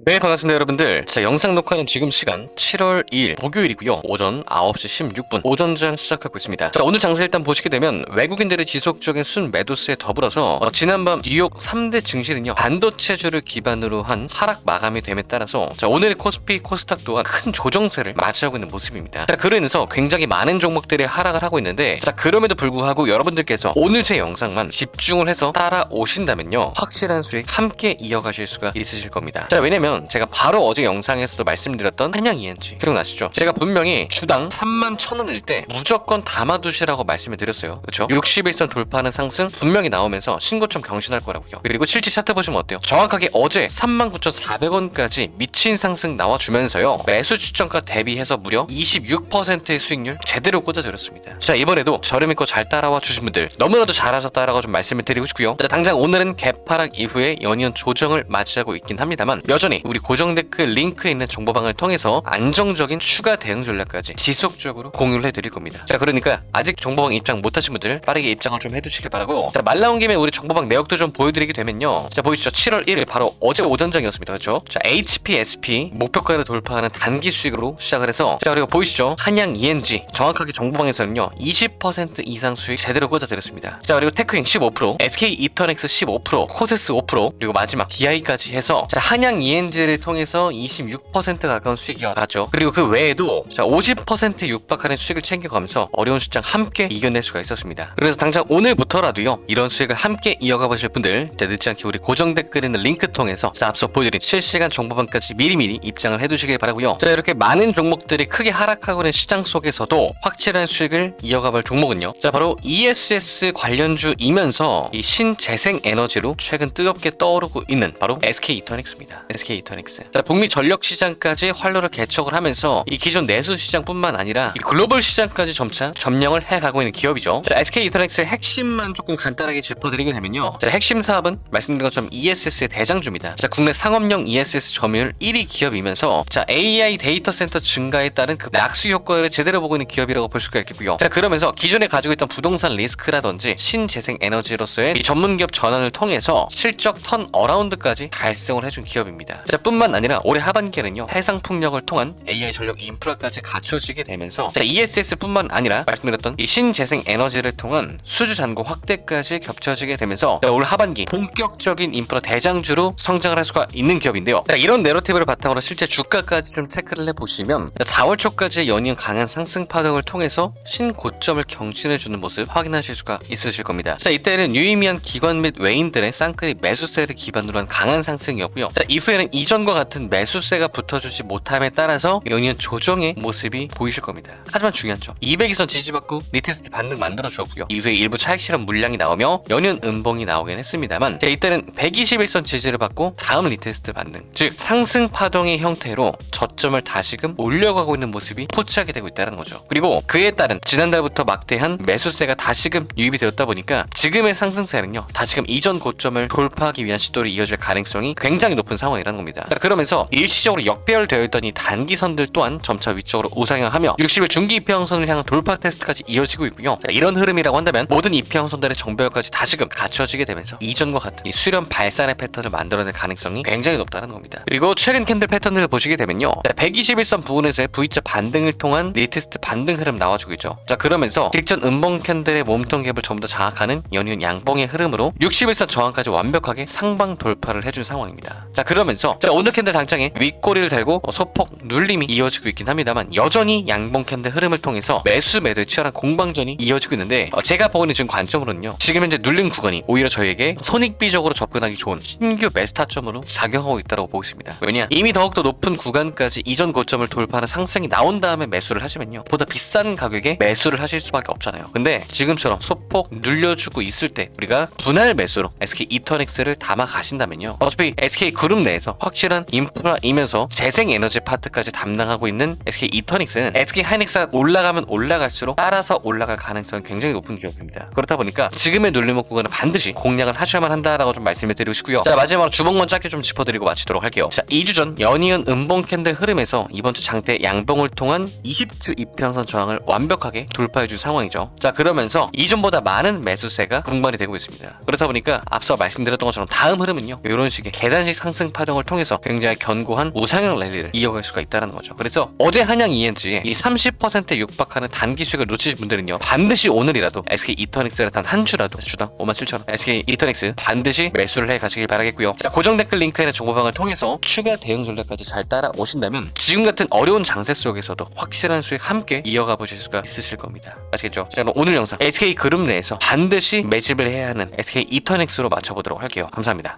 네, 반갑습니다, 여러분들. 자, 영상 녹화는 지금 시간 7월 2일 목요일이고요. 오전 9시 16분 오전장 시작하고 있습니다. 자, 오늘 장세 일단 보시게 되면 외국인들의 지속적인 순매도세에 더불어서 지난밤 뉴욕 3대 증시는요, 반도체주를 기반으로 한 하락 마감이 됨에 따라서 자, 오늘의 코스피, 코스닥 또한 큰 조정세를 맞이하고 있는 모습입니다. 자, 그로 인해서 굉장히 많은 종목들이 하락을 하고 있는데, 자, 그럼에도 불구하고 여러분들께서 오늘 제 영상만 집중을 해서 따라오신다면요, 확실한 수익 함께 이어가실 수가 있으실 겁니다. 자, 왜냐면 제가 바로 어제 영상에서도 말씀드렸던 한양 ENG 기억나시죠? 제가 분명히 주당 31,000원일 때 무조건 담아두시라고 말씀을 드렸어요. 그렇죠? 61선 돌파하는 상승 분명히 나오면서 신고점 경신할 거라고요. 그리고 실제 차트 보시면 어때요? 정확하게 어제 39,400원까지 미친 상승 나와주면서요, 매수 추천가 대비해서 무려 26%의 수익률 제대로 꽂아드렸습니다. 자, 이번에도 저를 믿고 잘 따라와 주신 분들 너무나도 잘하셨다라고 좀 말씀을 드리고 싶고요. 자, 당장 오늘은 개파락 이후에 연이은 조정을 맞이하고 있긴 합니다만, 여전히 우리 고정 댓글 링크에 있는 정보방을 통해서 안정적인 추가 대응 전략까지 지속적으로 공유를 해드릴 겁니다. 자, 그러니까 아직 정보방 입장 못하신 분들 빠르게 입장을 좀 해두시길 바라고, 자, 말 나온 김에 우리 정보방 내역도 좀 보여드리게 되면요, 자, 보이시죠? 7월 1일 바로 어제 오전장이었습니다. 그렇죠? 자, HPSP 목표가를 돌파하는 단기 수익으로 시작을 해서, 자, 그리고 보이시죠? 한양 ENG 정확하게 정보방에서는요 20% 이상 수익 제대로 꽂아드렸습니다. 자, 그리고 테크인 15%, SK 이터넥스 15%, 코세스 5%, 그리고 마지막 DI까지 해서, 자, 한양 ENG를 통해서 26% 가까운 수익이 나왔죠. 그리고 그 외에도 자, 50% 육박하는 수익을 챙겨가면서 어려운 시장 함께 이겨낼 수가 있었습니다. 그래서 당장 오늘부터라도요, 이런 수익을 함께 이어가 보실 분들, 자, 늦지 않게 우리 고정 댓글에 있는 링크 통해서, 자, 앞서 보여드린 실시간 정보방까지 미리미리 입장을 해두시길 바라고요. 자, 이렇게 많은 종목들이 크게 하락하고 있는 시장 속에서도 확실한 수익을 이어가 볼 종목은요, 자, 바로 ESS 관련주이면서 이 신재생 에너지로 최근 뜨겁게 떠오르고 있는 바로 SK 이터넥스입니다. SK 이터넥스. 자, 북미 전력 시장까지 활로를 개척을 하면서 이 기존 내수 시장뿐만 아니라 이 글로벌 시장까지 점차 점령을 해가고 있는 기업이죠. 자, SK 이터넥스의 핵심만 조금 간단하게 짚어드리게 되면요, 자, 핵심 사업은 말씀드린 것처럼 ESS의 대장주입니다. 자, 국내 상업용 ESS 점유율 1위 기업이면서, 자, AI 데이터 센터 증가에 따른 그 낙수 효과를 제대로 보고 있는 기업이라고 볼 수가 있겠고요. 자, 그러면서 기존에 가지고 있던 부동산 리스크라든지 신재생 에너지로서의 이 전문 기업 전환을 통해서 실적 턴 어라운드까지 달성을 해준 기업입니다. 자, 뿐만 아니라 올해 하반기에는요, 해상풍력을 통한 AI 전력 인프라까지 갖춰지게 되면서, 자, ESS뿐만 아니라 말씀드렸던 이 신재생 에너지를 통한 수주 잔고 확대까지 겹쳐지게 되면서, 자, 올 하반기 본격적인 인프라 대장주로 성장을 할 수가 있는 기업인데요. 자, 이런 내러티브를 바탕으로 실제 주가까지 좀 체크를 해보시면, 4월 초까지 연이은 강한 상승 파동을 통해서 신고점을 경신해주는 모습 확인하실 수가 있으실 겁니다. 자, 이때는 유의미한 기관 및 외인들의 쌍끌이 매수세를 기반으로 한 강한 상승이었고요. 자, 이후에는 이전과 같은 매수세가 붙어주지 못함에 따라서 연이은 조정의 모습이 보이실 겁니다. 하지만 중요한 점, 200일선 지지받고 리테스트 반등 만들어 주었고요. 이후에 일부 차익 실현 물량이 나오며 연이은 음봉이 나오긴 했습니다만, 자, 이때는 121선 지지를 받고 다음 리테스트 반등, 즉 상승 파동의 형태로 저점을 다시금 올려가고 있는 모습이 포착이 되고 있다는 거죠. 그리고 그에 따른 지난달부터 막대한 매수세가 다시금 유입이 되었다 보니까 지금의 상승세는요, 다시금 이전 고점을 돌파하기 위한 시도를 이어질 가능성이 굉장히 높은 상황이라는 겁니다. 자, 그러면서 일시적으로 역배열되어 있던 이 단기선들 또한 점차 위쪽으로 우상향하며 60일 중기 이평선을 향한 돌파 테스트까지 이어지고 있고요. 자, 이런 흐름이라고 한다면 모든 이평선들의 정배열까지 다시금 갖춰지게 되면서 이전과 같은 이 수렴 발산의 패턴을 만들어낼 가능성이 굉장히 높다는 겁니다. 그리고 최근 캔들 패턴을 보시게 되면요, 121선 부분에서의 V자 반등을 통한 리테스트 반등 흐름 나와주고 있죠. 자, 그러면서 직전 음봉 캔들의 몸통 갭을 전부 다 장악하는 연이은 양봉의 흐름으로 61선 저항까지 완벽하게 상방 돌파를 해준 상황입니다. 자, 그러면서 자, 오늘 캔들 당장에 윗꼬리를 달고 소폭 눌림이 이어지고 있긴 합니다만, 여전히 양봉 캔들 흐름을 통해서 매수 매도의 치열한 공방전이 이어지고 있는데, 제가 보고 있는 지금 관점으로는요, 지금 현재 눌림 구간이 오히려 저에게 손익비적으로 접근하기 좋은 신규 매수 타점으로 작용하고 있다고 보고 있습니다. 왜냐, 이미 더욱더 높은 구간까지 이전 고점을 돌파하는 상승이 나온 다음에 매수를 하시면요, 보다 비싼 가격에 매수를 하실 수밖에 없잖아요. 근데 지금처럼 소폭 눌려주고 있을 때 우리가 분할 매수로 SK 이터넥스를 담아 가신다면요, 어차피 SK 그룹 내에서 확실한 인프라이면서 재생에너지 파트까지 담당하고 있는 SK 이터넥스는 SK 하이닉스가 올라가면 올라갈수록 따라서 올라갈 가능성이 굉장히 높은 기업입니다. 그렇다 보니까 지금의 눌림목 구간은 반드시 공략을 하셔야만 한다라고 좀 말씀을 드리고 싶고요. 자, 마지막으로 주목만 짧게 좀 짚어드리고 마치도록 할게요. 자, 2주 전 연이은 음봉 캔들 흐름에서 이번 주 장대 양봉을 통한 20주 이평선 저항을 완벽하게 돌파해준 상황이죠. 자, 그러면서 이전보다 많은 매수세가 분발이 되고 있습니다. 그렇다 보니까 앞서 말씀드렸던 것처럼 다음 흐름은요, 이런 식의 계단식 상승 파동을 통해서 굉장히 견고한 우상향 랠리를 이어갈 수가 있다는 거죠. 그래서 어제 한양 ENG에 이 30%에 육박하는 단기 수익을 놓치신 분들은요, 반드시 오늘이라도 SK 이터닉스를 단 한 주라도 주당 57,000원 SK 이터닉스 반드시 매수를 해 가시길 바라겠고요. 자, 고정 댓글 링크에는 정보방을 통해서 추가 대응 전략까지 잘 따라오신다면 지금 같은 어려운 장세 속에서도 확실한 수익 함께 이어가 보실 수가 있으실 겁니다. 아시겠죠? 자, 그럼 오늘 영상 SK 그룹 내에서 반드시 매집을 해야 하는 SK 이터닉스로 맞춰보도록 할게요. 감사합니다.